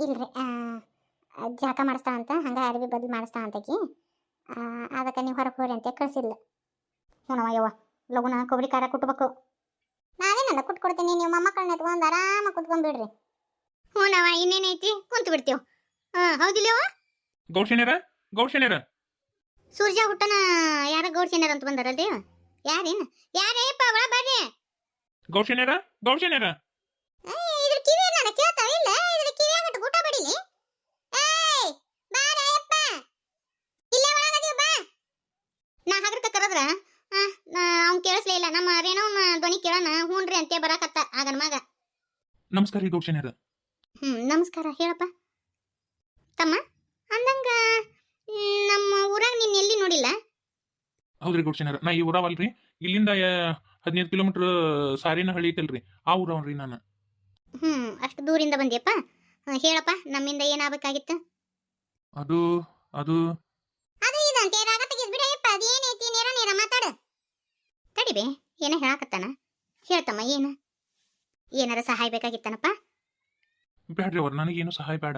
ಇಲ್ರಿ ಜಳಕ ಮಾಡಿಸ್ತಾಳಂತ ಹಂಗೆ ಅರ್ಬಿ ಬದಲು ಮಾಡಿಸ್ತಾಳಂತಕಿ. ಅದಕ್ಕೆ ನೀವು ಹೊರಗೆ ಹೋಗ್ರಿ ಅಂತ ಕಳಿಸಿಲ್ಲ. ಹ್ಞೂನವ ಯವ್ವ, ಲಗುನ ಕೊಬ್ಬರಿ ಖಾರ ಕುಟ್ಬೇಕು. ನಾವೇನಲ್ಲ ಕುಟ್ಕೊಡ್ತೀನಿ, ನೀವು ಮೊಮ್ಮಕ್ಕಳನ್ನ ಎತ್ಕೊಂಡು ಆರಾಮಾಗಿ ಕುತ್ಕೊಂಡ್ಬಿಡ್ರಿ. ಹ್ಞೂನವ, ಇನ್ನೇನೈತಿ, ಕುಂತು ಬಿಡ್ತೀವಿ. ಹೌದಿಲ್ಲವ ಗೌಡ್ಶೇನ್ಯರ ಗೌಡ್ಶೇನ್ಯರ ಸೂರ್ಯ ಹುಟ್ಟನ ಯಾರ ಗೌಡ್ಸೇನರ್ ಅಂತ ಬಂದಾರಲ್ರಿ? ಯಾರೇನು ಯಾರೇಪ್ಪ ಒಳ ಬರ್ರಿ. ಗೌಡ್ಶೇನ್ಯರ ಗೌಡ್ಶೇನ್ಯರ ಇದ್ರ ಕಿವಿ ನಾನು ಕೇಳ್ತಾವ ಇಲ್ಲ, ಇದ್ರ ಕಿವಿ ಆಗಟ್ಟು ಊಟ ಬಡಿಲಿ. ಏಯ್ ಬಾರಪ್ಪ, ಇಲ್ಲೇ ಒಳಗದೀವಿ ಬಾ. ನಾ ಹಗರ್ಕ ಕರೆದ್ರ ಅವ್ನು ಕೇಳಿಸ್ಲೇ ಇಲ್ಲ. ನಮ್ಮ ರೇಣವನ ಧ್ವನಿ ಕೇಳೋಣ ಹ್ಞೂನ್ರಿ ಅಂತೇ ಬರಾಕತ್ತ ಆಗನ ಮಗ. ನಮಸ್ಕಾರ ರೀ ಗೌಡ್ಶೇನ್ಯರ. ನಮಸ್ಕಾರ, ಹೇಳಪ್ಪ ತಮ್ಮ. ಅಂದಂಗ ನಮ್ಮ ಊರಾಗ ನೀನ್ ಎಲ್ಲಿ ನೋಡಿಲ್ಲ? ಹೌದ್ರಿ ಗೌಡ್ಶೇನ್ಯರ, ನಾ ಈ ಊರಾವಲ್ರಿ, ಇಲ್ಲಿಂದ 15 ಕಿಲೋಮೀಟರ್ ಸಾರಿನಹಳ್ಳಿ ಐತಲ್ರಿ, ಆ ಊರವನ್ರಿ ನಾನು. ಅಷ್ಟು ದೂರಿಂದ ಬಂದಿಯಪ್ಪ. ಹೇಳಪ್ಪ, ನಮ್ಮಿಂದ ಏನಾಗಬೇಕಾಗಿತ್ತು? ಅದು ಅದು ಅದು ಇದು ಅಂತ ರಾಗ ತೆಗಿಸ್ ಬಿಡಯ್ಯಪ್ಪ. ಅದೇನೈತಿ, ನೇರ ನೇರ ಮಾತಾಡು. ತಡಿಬೆ, ಏನ ಹೇಳಾಕತ್ತಾನ, ಹೇಳ್ತಮ್ಮ. ಏನಾರ ಸಹಾಯ ಬೇಕಾಗಿತ್ತನಪ್ಪ? ಬ್ಯಾಡ್ರಿ ಅವ್ರ, ನನಗೇನು ಸಹಾಯ ಬೇಡ.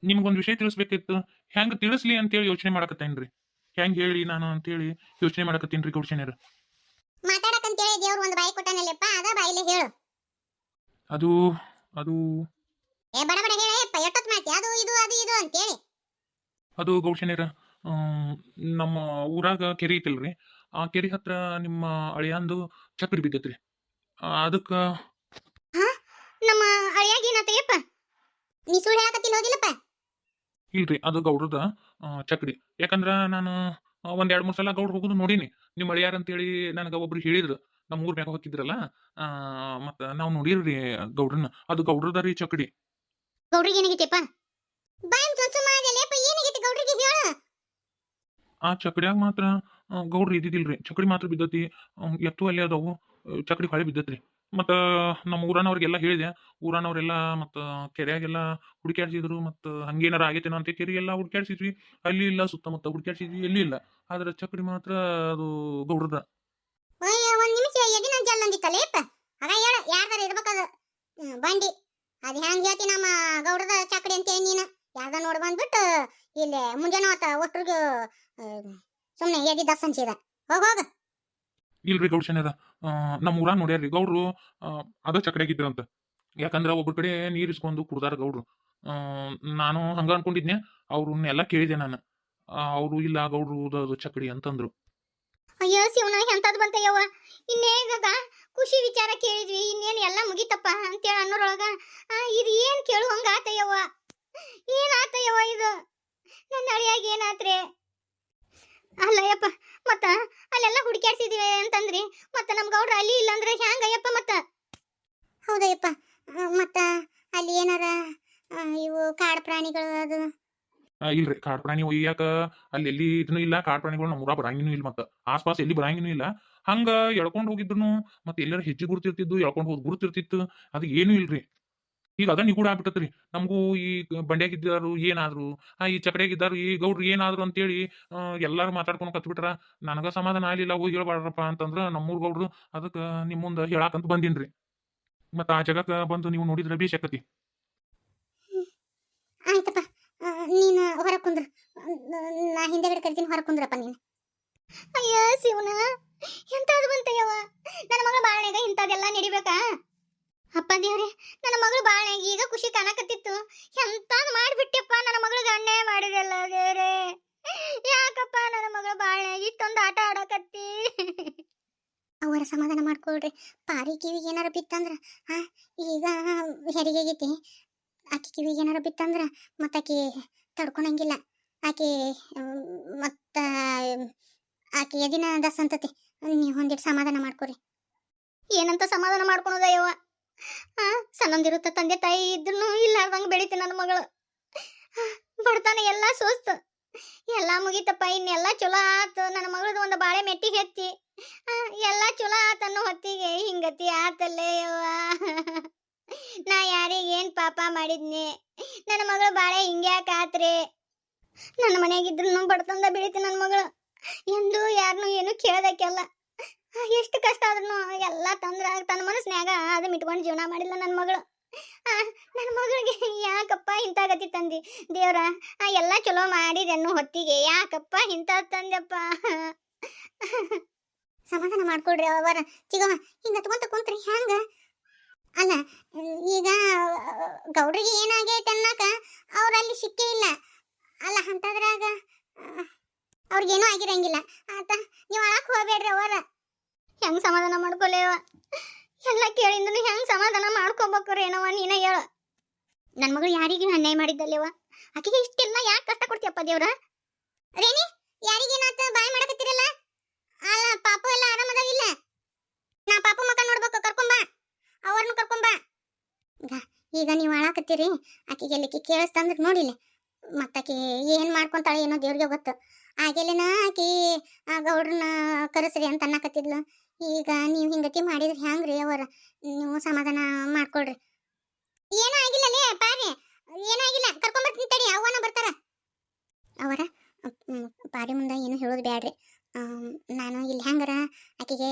ನಿಮ್ಗೊಂದು ವಿಷಯ ತಿಳಿಸ್ಬೇಕಿತ್ತು, ಹೆಂಗೆ ತಿಳಿಸ್ಲಿ ಅಂತೇಳಿ ಯೋಚನೆ ಮಾಡಕತ್ತೇನ್ರಿ. ಹೆಂಗೆ ಹೇಳಿ ನಾನು ಅಂತೇಳಿ ಯೋಚನೆ ಮಾಡಕತ್ತೀನ್ರಿ ಗೌಡ್ಶೇನ್ಯರ. ಮಾತಾಡಕಂತೇಳಿ ದೇವ್ರು ಒಂದು ಬಾಯಿ ಕೊಟ್ಟಾನಲ್ಲಪ್ಪ, ಅದ ಬಾಯಿಲೆ ಹೇಳು. ಅದು ಅದು ಬಡ ಬಡ ಹೇಳಪ್ಪ, ಎಷ್ಟೊತ್ತು ಮಾತಿ ಅದು ಇದು ಅದು ಇದು ಅಂತೇಳಿ. ಅದು ಗೌಡ್ಶೇನ್ಯರ, ನಮ್ಮ ಊರಾಗ ಕೆರೆ ಐತಲ್ರಿ, ಆ ಕೆರೆ ಹತ್ರ ನಿಮ್ಮ ಅಳಿಯಾಂದು ಚಕ್ರಿ ಬಿದ್ದೈತ್ರಿ. ಅದಕ್ಕೆ ನಮ್ಮ ಅಳಿಯಾಗಿ ಏನಾತಯ್ಯಪ್ಪ? ನೀ ಸುಳ್ಳು ಹೇಳಕತ್ತಿಲ್ಲ ಹೋದಿಲ್ಲಪ್ಪ? ಇಲ್ರಿ, ಅದು ಗೌಡ್ರದ ಚಕ್ರಿ. ಯಾಕಂದ್ರ ನಾನು ಒಂದ್ 2-3 ಸಲ ಗೌಡ್ರು ಹೋಗುದು ನೋಡೀನಿ. ನಿಮ್ಮ ಅಳಿಯಾರ ಅಂತೇಳಿ ನನಗೆ ಒಬ್ರು ಹೇಳಿದ್ರು, ನಮ್ಮ ಊರ್ ಮ್ಯಾಗ ಹೋಗಿದ್ರಲ್ಲ, ಮತ್ತು ನಾವು ನೋಡಿರ್ರಿ ಗೌಡ್ರನ್ನ. ಅದು ಗೌಡ್ರದ ರೀ ಚಕ್ಡಿ. ಗೌಡ್ರಿಗೆ ಏನಾಗೈತೆಪ್ಪ? ಬಾಯಿ ಚೊಚ್ಚು ಮಾಡಲ್ಲಪ್ಪ, ಏನಾಗೈತಿ ಗೌಡ್ರಿಗೆ ಹೇಳು. ಆ ಚಕ್ಡ್ಯಾಗ ಮಾತ್ರ ಗೌಡ್ರು ಇದ್ದಿದ್ದಿಲ್ರಿ, ಚಕ್ಡಿ ಮಾತ್ರ ಬಿದ್ದತಿ. ಎತ್ತು ಅಲ್ಲಿ ಅದಾವು, ಚಕ್ಡಿ ಹೊಳೆ ಬಿದ್ದತ್ರಿ. ಮತ್ತು ನಮ್ಮ ಊರನವ್ರಿಗೆಲ್ಲ ಹೇಳಿದೆ, ಊರನವ್ರೆಲ್ಲ ಮತ್ತು ಕೆರೆಯಾಗೆಲ್ಲ ಹುಡುಕ್ಯಾಡ್ಸಿದ್ರು. ಮತ್ತು ಹಂಗೇನಾರ ಆಗೈತೇನೋ ಅಂತ ಕೆರೆಗೆಲ್ಲ ಹುಡುಕ್ಯಾಡ್ಸಿದ್ವಿ, ಅಲ್ಲಿ ಇಲ್ಲ. ಸುತ್ತಮುತ್ತ ಹುಡುಕ್ಯಾಡ್ಸಿದ್ವಿ, ಎಲ್ಲಿ ಇಲ್ಲ. ಆದ್ರೆ ಚಕ್ಡಿ ಮಾತ್ರ ಅದು ಗೌಡ್ರದ. ಒಂದ್ ನಿಮಿಷ ಎದಿನ ಜಲ್ ಅಂದಿತ್ತಲ್ಲಪ್ಪ, ಆಗ ಹೇಳ ಯಾರ್ದಾರ ಇರ್ಬೇಕದು ಬಂಡಿ. ಅದು ಹೆಂಗ್ ಹೇಳ್ತಿ ನಮ್ಮ ಗೌಡದ ಚಕ್ಡಿ ಅಂತೇಳಿ ನೀನು? ಯಾರ್ದ ನೋಡಿ ಬಂದ್ಬಿಟ್ಟು ಇಲ್ಲಿ ಮುಂಜಾನೆ ಆತ ಒಟ್ರಿಗೆ ಸುಮ್ಮನೆ ಎದಿ ದಸ್ ಅನ್ಸಿದ. ಹೋಗ. ಇಲ್ರಿ ಗೌಡ್ಶೇನ್ಯರ, ನಮ್ಮ ಊರಾಗ ನೋಡ್ಯಾರ್ರಿ ಗೌಡ್ರು, ಅದ ಚಕ್ಡ್ಯಾಗಿದ್ರಂತ. ಯಾಕಂದ್ರ ಒಬ್ಬರ ಕಡೆ ನೀರ್ ಇಸ್ಕೊಂಡು ಕುಡ್ದಾರ ಗೌಡ್ರು. ನಾನು ಹಂಗ ಅನ್ಕೊಂಡಿದ್ನೆ, ಅವ್ರನ್ನೆಲ್ಲ ಕೇಳಿದೆ ನಾನು. ಅವರು ಇಲ್ಲ ಗೌಡ್ರು ಅದು ಚಕ್ಡಿ ಅಂತಂದ್ರು. ಅಯ್ಯೋ ಶಿವನ, ಎಂತದ್ ಬಂತಯ್ಯವ್ವ. ಇನ್ನೇಗ ಖುಷಿ ವಿಚಾರ ಕೇಳಿದ್ವಿ, ಇನ್ನೇನು ಎಲ್ಲ ಮುಗಿತಪ್ಪ ಅಂತೇಳಿ ಅನ್ನೋರೊಳಗ ಇದು ಏನ್ ಕೇಳು ಹಂಗ ಆತಯ್ಯವ್ವ. ಏನಾತಯ್ಯವ್ವ ಇದು? ನನ್ನ ಅಳಿಯಾಗಿ ಏನಾತ್ರಿ? ಅಲ್ಲಯ್ಯಪ್ಪ, ಮತ್ತ ಅಲ್ಲೆಲ್ಲ ಹುಡುಕ್ಯಾಡ್ಸಿದ್ವಿ ಅಂತಂದ್ರಿ, ಮತ್ತ ನಮ್ ಗೌಡ್ರ ಅಲ್ಲಿ ಇಲ್ಲ ಅಂದ್ರೆ ಹ್ಯಾಂಗಯ್ಯಪ್ಪ? ಮತ್ತ ಹೌದಯ್ಯಪ್ಪ, ಮತ್ತ ಅಲ್ಲಿ ಏನಾರ ಇವು ಕಾಡು ಪ್ರಾಣಿಗಳು ಅದು? ಇಲ್ರಿ, ಕಾಡ್ ಪ್ರಾಣಿ ಒಯ್ಯಾಕ ಅಲ್ಲಿ ಎಲ್ಲಿ ಇದನ್ನು ಇಲ್ಲ. ಕಾಡ್ ಪ್ರಾಣಿಗಳು ನಮ್ಮ ಊರಾಗ ಬರಂಗಿನೂ ಇಲ್ಲ, ಮತ್ತೆ ಆಸ್ಪಾಸ್ ಎಲ್ಲಿ ಬರಂಗಿನೂ ಇಲ್ಲ. ಹಂಗ ಎಳ್ಕೊಂಡ್ ಹೋಗಿದ್ರು ಮತ್ತೆ ಎಲ್ಲಾರ ಹೆಜ್ಜೆ ಗುರುತಿರ್ತಿದ್ದು, ಎಳ್ಕೊಂಡ್ ಹೋದ್ ಗುರುತಿರ್ತಿತ್ತು. ಅದು ಏನೂ ಇಲ್ರಿ. ಈಗ ಅದ ನಿಗೂಢ ಆಗ್ಬಿಟ್ಟತ್ರಿ ನಮಗೂ. ಈ ಬಂಡ್ಯಾಗಿದ್ದಾರು ಏನಾದ್ರು, ಈ ಚಕಡ್ಯಾಗಿದ್ದಾರು ಈ ಗೌಡ್ರು ಏನಾದ್ರು ಅಂತೇಳಿ ಎಲ್ಲಾರು ಮಾತಾಡ್ಕೊಂಡು ಕತ್ಬಿಟ್ರ. ನನಗ ಸಮಾಧಾನ ಆಗ್ಲಿಲ್ಲ. ಹೋಗಿ ಹೇಳ್ಬಾರ್ರಪ್ಪ ಅಂತಂದ್ರ ನಮ್ಮೂರ್ ಗೌಡ್ರು. ಅದಕ್ಕೆ ನಿಮ್ಮ ಮುಂದೆ ಹೇಳಾಕಂತ ಬಂದಿನ್ರಿ. ಮತ್ತ ಆ ಜಗಕ್ಕ ಬಂದು ನೀವು ನೋಡಿದ್ರೆ ಬೇಷಾಕತಿ. ಆಯ್ತಪ್ಪ, ನೀನು ಹೊರ ಕುಂದ್ರ, ನಾ ಹಿಂದೆಗಡೆ ಕರಿತೀನಿ, ಹೊರ ಕುಂದ್ರಪ್ಪ ನೀನು. ಅಯ್ಯ ಶಿವನ, ಎಂತಾದ್ರು ಬಂತಯ್ಯವ. ನನ್ನ ಮಗಳ ಬಾಳ್ನೆಗ ಇಂಥದೆಲ್ಲ ನಡಿಬೇಕಾ? ಅಪ್ಪ ದೇವ್ರೆ, ನನ್ನ ಮಗಳು ಬಾಳ್ನೆಗ ಈಗ ಖುಷಿ ಕಾಣಕತ್ತಿತ್ತು, ಎಂತಾದ್ ಮಾಡ್ಬಿಟ್ಟೆಪ್ಪ. ನನ್ನ ಮಗಳಿಗೆ ಅನ್ಯಾಯ ಮಾಡಿದೆಲ್ಲ ದೇವ್ರೆ. ಯಾಕಪ್ಪ ನನ್ನ ಮಗಳ ಬಾಳ್ನೆಗ ಇಷ್ಟೊಂದು ಆಟ ಆಡಕತ್ತಿ? ಅವರ ಸಮಾಧಾನ ಮಾಡ್ಕೊಳ್ರಿ. ಪಾರಿ ಕಿವಿಗೆ ಏನಾರ ಬಿತ್ತಂದ್ರ ಈಗ ಹೆರಿಗೆಗೈತಿ. ಆಕಿ ಕಿವಿಗೆ ಏನಾರ ಬಿತ್ತಂದ್ರ ಮತ್ತಾಕಿ ತಡ್ಕೊಳಂಗಿಲ್ಲ. ಆಕಿ ಮತ್ತ ಆಕಿ ಎದಿನ ದಸ್ ಅಂತತಿ. ನೀವು ಒಂದಿಟ್ಟು ಸಮಾಧಾನ ಮಾಡ್ಕೊರಿ. ಏನಂತ ಸಮಾಧಾನ ಮಾಡ್ಕೊಳೋದಯ್ಯವ್ವ? ಸಣ್ಣಂದಿರುತ್ತ ತಂದೆ ತಾಯಿ ಇದ್ರು ಇಲ್ಲಾರ್ದಂಗ ಬೆಳಿತಿ ನನ್ನ ಮಗಳು. ಬಡತನ ಎಲ್ಲ ಸೋಸ್ತು, ಎಲ್ಲ ಮುಗಿತಪ್ಪ. ಇನ್ನೆಲ್ಲ ಚಲೋ ಆತು. ನನ್ನ ಮಗಳದು ಒಂದು ಬಾಳೆ ಮೆಟ್ಟಿಗೆ ಹತ್ತಿ ಎಲ್ಲ ಚಲೋ ಆತನ್ನೋ ಹೊತ್ತಿಗೆ ಹಿಂಗತಿ ಆತಲ್ಲೇ ಯವ್ವ. ನಾ ಯಾರಿಗೆ ಏನ್ ಪಾಪ ಮಾಡಿದ್ನಿ? ನನ್ನ ಮಗಳು ಬಾಳೆ ಹಿಂಗ್ಯಾಕ ಆತ್ರಿ? ನನ್ನ ಮನೆಯಾಗಿದ್ರು ಬಡತಂದ ಬೆಳಿತಿ ನನ್ನ ಮಗಳು. ಎಂದು ಯಾರನ್ನು ಏನು ಕೇಳದಕ್ಕೆಲ್ಲ. ಎಷ್ಟು ಕಷ್ಟ ಆದ್ರೂ ಎಲ್ಲ ತಂದ್ರ ತನ್ನ ಮನಸ್ನ್ಯಾಗ ಅದು ಮಿಟ್ಕೊಂಡು ಜೀವನ ಮಾಡಿಲ್ಲ ನನ್ನ ಮಗಳು. ನನ್ನ ಮಗಳಿಗೆ ಯಾಕಪ್ಪ ಇಂಥ ಗತಿ ತಂದಿ ದೇವ್ರ? ಎಲ್ಲ ಚಲೋ ಮಾಡಿದೆನ್ನು ಹೊತ್ತಿಗೆ ಯಾಕಪ್ಪ ಇಂಥ ತಂದೆಪ್ಪ? ಸಮಾಧಾನ ಮಾಡ್ಕೊಡ್ರಿ ಅವರ ಚಿಗವ, ಹಿಂಗ ತಗೊಂತ ಕುಂತ್ರಿ ಹ್ಯಾಂಗ? ಅಲ್ಲ ಈಗ ಗೌಡ್ರಿಗೆ ಏನಾಗೈತೆ ಅನ್ನಕ ಅವ್ರಲ್ಲಿ ಸಿಕ್ಕೇ ಇಲ್ಲ ಅಲ್ಲ, ಅಂತದ್ರಾಗ ಅವ್ರಿಗೇನೂ ಆಗಿರಂಗಿಲ್ಲ ಆತ. ನೀವು ಅಳಕ್ ಹೋಗ್ಬೇಡ್ರಿ ಅವರ. ಹೆಂಗ್ ಸಮಾಧಾನ ಮಾಡ್ಕೊಲೇವ? ಎಲ್ಲ ಕೇಳಿಂದನು ಹೆಂಗ್ ಸಮಾಧಾನ ಮಾಡ್ಕೋಬೇಕ್ರಿ ಏನವ ನೀನ ಹೇಳ. ನನ್ನ ಮಗಳು ಯಾರಿಗೂ ಅನ್ಯಾಯ ಮಾಡಿದ್ದಲ್ಲೇವ, ಆಕೆಗೆ ಇಷ್ಟೆಲ್ಲ ಯಾಕೆ ಕಷ್ಟ ಕೊಡ್ತೀಯಪ್ಪ ದೇವ್ರ? ರೇಣಿ, ಯಾರಿಗೇನಾತ ಬಾಯ್ ಮಾಡಕತ್ತೀರಲ್ಲ? ಅಲ್ಲ ಪಾಪು ಎಲ್ಲ ಆರಾಮದಾವಿಲ್ಲ? ನಾ ಪಾಪು ಮಕ್ಕ ನೋಡ್ಬೇಕು, ಕರ್ಕೊಂಬಾ, ಅವ್ರನ್ನು ಕರ್ಕೊಂಬಾ. ಈಗ ನೀವು ಅಳಾಕತ್ತೀರಿ, ಆಕೆಗೆ ಎಲ್ಲಿಕ್ಕೆ ಕೇಳಿಸ್ತಂದ್ರೆ ನೋಡಿಲ್ಲ, ಮತ್ತಾಕಿ ಏನ್ ಮಾಡ್ಕೊಂತಾಳೆ ಏನೋ ದೇವ್ರಿಗೆ ಗೊತ್ತು. ಆಗೆಲ್ಲಿನ ಆಕಿ ಗೌಡ್ರನ್ನ ಕರೆಸ್ರಿ ಅಂತ ಅನ್ನಕತ್ತಿದ್ಲು. ಈಗ ನೀವು ಹಿಂಗತಿ ಮಾಡಿದ್ರಿ ಹ್ಯಾಂಗ್ರಿ ಅವರ? ನೀವು ಸಮಾಧಾನ ಮಾಡ್ಕೊಳ್ರಿ. ಏನೂ ಆಗಿಲ್ಲಲೇ ಪಾರಿ, ಏನಾಗಿಲ್ಲ, ಕರ್ಕೊಂಬರ್ತೀನಿ ತಡಿ, ಅವನ ಬರ್ತಾರ. ಅವರ ಪಾರಿ ಮುಂದೆ ಏನು ಹೇಳೋದು ಬ್ಯಾಡ್ರಿ. ನಾನು ಇಲ್ಲಿ ಹೆಂಗಾರ ಆಕೆಗೆ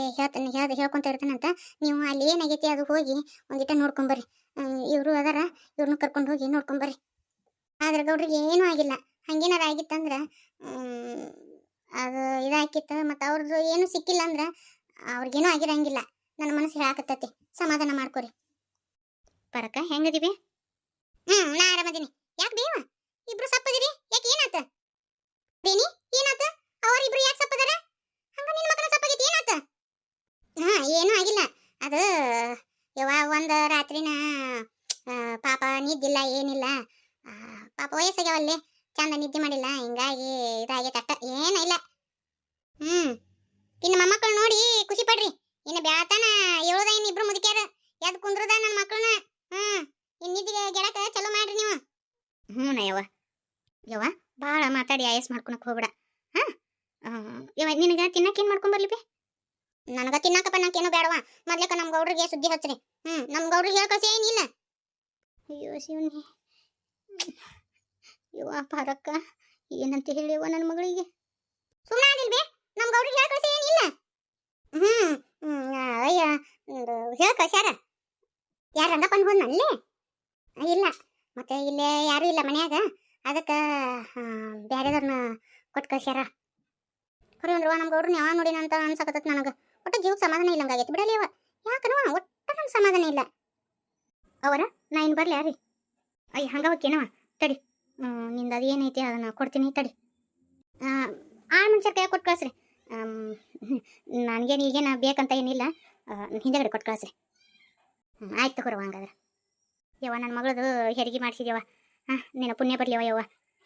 ಹೇಳ್ಕೊಂತ ಇರ್ತಾನಂತ, ನೀವು ಅಲ್ಲಿ ಏನಾಗೈತಿ ಅದು ಹೋಗಿ ಒಂದಿಟ ನೋಡ್ಕೊಂಬರ್ರಿ. ಇವರು ಅದಾರ, ಇವ್ರನ್ನ ಕರ್ಕೊಂಡು ಹೋಗಿ ನೋಡ್ಕೊಂಬರ್ರಿ. ಆದ್ರೆ ಗೌಡ್ರಿಗೆ ಏನೂ ಆಗಿಲ್ಲ. ಹಂಗೇನಾರ ಆಗಿತ್ತಂದ್ರೆ ಅದು ಇದಾಕಿತ್ತು, ಮತ್ತು ಅವ್ರದ್ದು ಏನೂ ಸಿಕ್ಕಿಲ್ಲ ಅಂದ್ರೆ ಅವ್ರಿಗೇನೂ ಆಗಿರಂಗಿಲ್ಲ. ನನ್ನ ಮನಸ್ಸು ಹೇಳಾಕತ್ತೈತಿ, ಸಮಾಧಾನ ಮಾಡ್ಕೊರಿ. ಪರಕ ಹೆಂಗದಿವಿ? ನಾ ಆರಾಮದೀನಿ. ಯಾಕೆ ಬೇವ ಇಬ್ರು ಸಪ್ಪದಿರಿ? ಯಾಕೆ ಏನಾತ? ಬೇನಿ ಏನಾತ? ಅವರಿಬ್ರು ಯಾಕೆ ಸಪ್ಪದಾರ? ಹಂಗ ನಿನ್ನ ಮಗನ ಸಪ್ಪಾಗೈತಿ, ಏನಾತ? ಏನೂ ಆಗಿಲ್ಲ. ಅದು ಯವ್ವ ಒಂದು ರಾತ್ರಿನ ಪಾಪ ನಿದ್ದಿಲ್ಲ ಏನಿಲ್ಲ, ಪಾಪ ವಯಸ್ಸಾಗ್ಯಾವಲ್ಲಿ, ಚಂದ ನಿದ್ದೆ ಮಾಡಿಲ್ಲ, ಹಿಂಗಾಗಿ ಇದಾಗೈತೆ ಅಷ್ಟ, ಏನಿಲ್ಲ. ಇನ್ನು ಮೊಮ್ಮಕ್ಕಳು ನೋಡಿ ಖುಷಿ ಪಡ್ರಿ. ಇನ್ನು ಬ್ಯಾತಾನ ಹೇಳೋದ, ಇನ್ನು ಇಬ್ರು ಮುದುಕ್ಯಾರ ಎದ್ ಕುಂದ್ರದ ನನ್ನ ಮಕ್ಕಳನ್ನ. ಇನ್ನು ನಿದ್ದಿಗೆ ಗೆಳಕ ಚಲೋ ಮಾಡ್ರಿ ನೀವು. ಯವ್ವ ಯವ್ವ ಭಾಳ ಮಾತಾಡಿ ಆಯಸ್ ಮಾಡ್ಕೊಳಕ್ ಹೋಗ್ಬೇಡ. ಯವ್ವ ನಿನಗೆ ತಿನ್ನಕ್ಕೆ ಏನು ಮಾಡ್ಕೊಂಡ್ ಬರ್ಲಿ ಬೇ? ನನಗ ತಿನ್ನಕಪ್ಪ ನಾಕೇನೋ ಬೇಡವಾ. ಮೊದ್ಲೇಕ ನಮ್ಮ ಗೌಡ್ರಿಗೆ ಸುದ್ದಿ ಹಚ್ಚ್ರಿ. ನಮ್ಮ ಗೌಡ್ರಿಗೆ ಹೇಳ್ಕಸಿ ಏನಿಲ್ಲ. ಅಯ್ಯೋ ಶಿವನೇ, ಯವ್ವ ಪಾರಕ್ಕ ಏನಂತ ಹೇಳಿವ ನನ್ನ ಮಗಳಿಗೆ? ಸುಮ್ಮನೆ ಆಗಿಲ್ಬೇ, ನಮ್ಮ ಗೌಡ್ರಿಗೆ ಹೇಳ್ಕಸಿ ಏನಿಲ್ಲ. ಅಯ್ಯ ಹೇಳ್ಕಸ್ಯಾರ. ಯಾರು ರಂಗಪ್ಪನ ಹೋದ್ನಲ್ಲಿ? ಇಲ್ಲ, ಮತ್ತೆ ಇಲ್ಲೇ ಯಾರೂ ಇಲ್ಲ ಮನ್ಯಾಗ, ಅದಕ್ಕೆ ಬ್ಯಾರೆದವ್ರನ್ನ ಕೊಟ್ಟು ಕಳ್ಸ್ಯಾರ. ಖರೆ ಅಂದ್ರವ ನಮ್ಮ ಗೌಡ್ರನ್ನ ಯಾವ ನೋಡಿನ ಅಂತ ಅನ್ಸಕತ್ತ ನನಗೆ. ಒಟ್ಟು ಜೀವಕ್ಕೆ ಸಮಾಧಾನ ಇಲ್ಲಂಗಾಗೈತಿ ಬಿಡಲಿ ಅವ. ಯಾಕನವ ಒಟ್ಟು ನಂಗೆ ಸಮಾಧಾನ ಇಲ್ಲ. ಅವರ ನಾ ಇನ್ನು ಬರಲಿ ಯಾರಿ? ಅಯ್ಯ ಹಂಗ ಹೋಕ್ಕೇನವ, ತಡಿ, ನಿಂದು ಅದು ಏನೈತಿ ಅದನ್ನು ಕೊಡ್ತೀನಿ ತಡಿ. ಆ ಮನುಷ್ಯರ ಕೈ ಕೊಟ್ಟು ಕಳಿಸ್ರಿ. ನನಗೇನು ಈಗೇನು ಬೇಕಂತ ಏನಿಲ್ಲ, ಹಿಂದೆಗಡೆ ಕೊಟ್ಟು ಕಳಿಸ್ರಿ. ಆಯ್ತು ತಗೋರವ ಹಂಗಾದ್ರೆ. ಯವ್ವ ನನ್ನ ಮಗಳದು ಹೆರಿಗೆ ಮಾಡಿಸಿದ್ಯವ, ನಿನ್ನ ಪುಣ್ಯ ಬರಲಿಯವ ಯವ್ವ.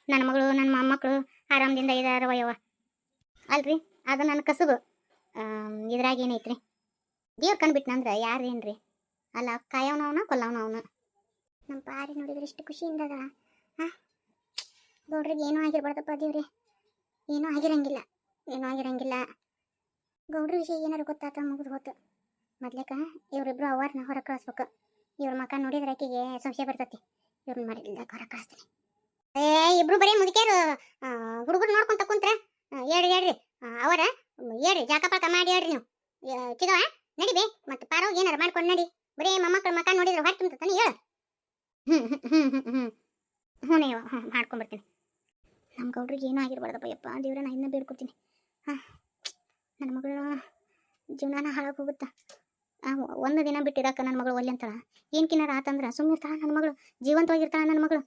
ನನ್ನ ಮಗಳು ನನ್ನ ಮೊಮ್ಮಕ್ಕಳು ಆರಾಮದಿಂದ ಇದಾರವ ಯವ್ವ. ಅಲ್ರಿ ಅದು ನನ್ನ ಕಸುಬು, ಇದ್ರಾಗ ಏನೈತ್ರಿ? ದೇವ್ರು ಕಂಡುಬಿಟ್ನಂದ್ರೆ ಯಾರೇನ್ರಿ? ಅಲ್ಲ ಕಾಯವನವನ ಕೊಲ್ಲವನವನ. ನಮ್ಮ ಪಾರಿ ನೋಡಿದ್ರೆ ಇಷ್ಟು ಖುಷಿಯಿಂದ ಅದ. ಗೌಡ್ರಿಗೆ ಏನೂ ಆಗಿರ್ಬಾರ್ದಪ್ಪ ದೇವ್ರಿ, ಏನೂ ಆಗಿರಂಗಿಲ್ಲ, ಏನೂ ಆಗಿರಂಗಿಲ್ಲ. ಗೌಡ್ರ ವಿಷಯ ಏನಾರು ಗೊತ್ತಾತ ಮುಗಿದು ಹೋತು. ಮೊದ್ಲೇಕ ಇವರಿಬ್ರು ಅವರನ್ನ ಹೊರಗೆ ಕಳಿಸ್ಬೇಕು. ಇವ್ರ ಮಕ್ಕ ನೋಡಿದ್ರೆ ಆಕೆಗೆ ಸಂಶಯ ಬರ್ತೈತಿ. ಇವ್ರನ್ನ ಮಾಡಿಲ್ಲ ಹೊರಗೆ ಕಳಿಸ್ತೀನಿ. ಇಬ್ರು ಬರೀ ಮುದುಕ್ಯಾರು ಹುಡುಗರು ನೋಡ್ಕೊಂತ ಕುಂತ್ರ ಹೇಳ್ರಿ ಅವರ ಹೇಳ್ರಿ, ಜಾಕ ಪಾಕ ಮಾಡಿ ಹೇಳ್ರಿ ನೀವು. ಚಿಗವ ನಡಿಬೇ, ಮತ್ತೆ ಪಾರೋಗಿ ಏನಾರು ಮಾಡ್ಕೊಂಡು ನಡಿ. ಬರೀ ಮೊಮ್ಮಕ್ಕಳ ಮಕ್ಕ ನೋಡಿದ್ರೆ ಹೊರ ತುಂಬ್ತಾನೆ ಹೇಳು. ಹ್ಞೂ ಮಾಡ್ಕೊಂಬರ್ತೀನಿ. ನಮ್ಮ ಗೌಡ್ರಿಗೆ ಏನೂ ಆಗಿರ್ಬಾರ್ದಪ್ಪ ಯಪ್ಪ ದೇವ್ರ, ನಾ ಇನ್ನೂ ಬೇಡ್ಕೊತೀನಿ. ನನ್ನ ಮಗಳ ಜೀವನಾನ ಹಾಳಾಗಿ ಹೋಗುತ್ತಾ. ಒಂದು ದಿನ ಬಿಟ್ಟಿರಕ್ಕ ನನ್ನ ಮಗಳು ಒಲ್ಲೆ ಅಂತಾಳ. ಏನ್ಕಿನಾರ ಆತಂದ್ರೆ ಸುಮ್ಮನೆ ಇರ್ತಾಳ ನನ್ನ ಮಗಳು, ಜೀವಂತವಾಗಿರ್ತಾಳ ನನ್ನ ಮಗಳು.